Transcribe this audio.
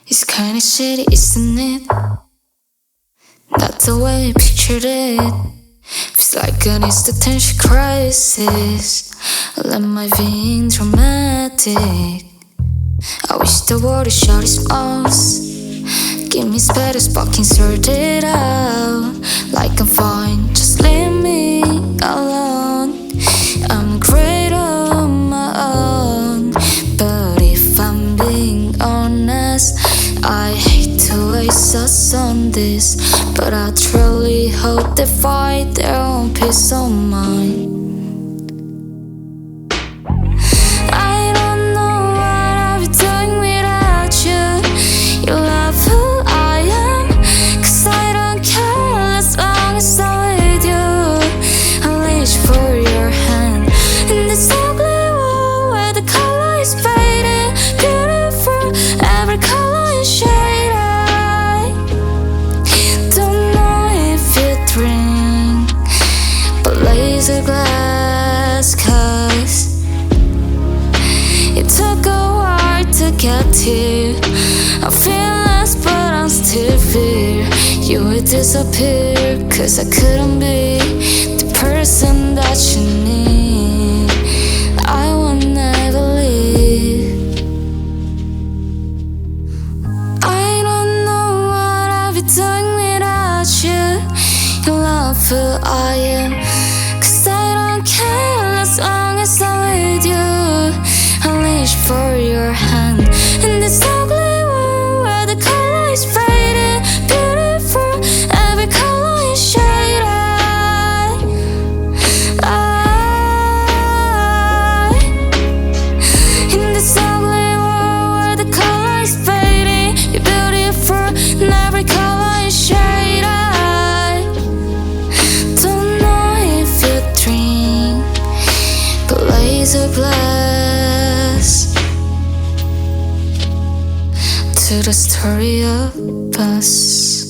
It's kinda shitty, isn't it? Not the way you pictured it. Feels like an existential crisis. Let my being dramatic. I wish the world would shut its mouth. Give me space, fucking sort it out. Like I'm fine, just leave me alone. I'm great on my own. But if I'm being honest, I hate to waste us on this. But I truly hope they find their own peace of mind. I don't know what I'll be doing without you. You love who I am, 'cause I don't care as long as I'm with you. I'll reach for your hand in this ugly world where the color is fading. Beautiful, every color is shade. I don't know if you drink, but laser glass, 'cause it took a while to get here. I feel lost but I'm still here. You would disappear, 'cause I couldn't be the person that you need. I will never leave. I don't know what I'll be doing without you. You love who I am, 'cause I don't care as long as I'm with you. I reach for your hand in this ugly world where the color is fading. Beautiful, every color is shade. In this ugly world where the color is fading. You're beautiful, and every color is shade. I don't know if you drink, but laser glass to the story of us.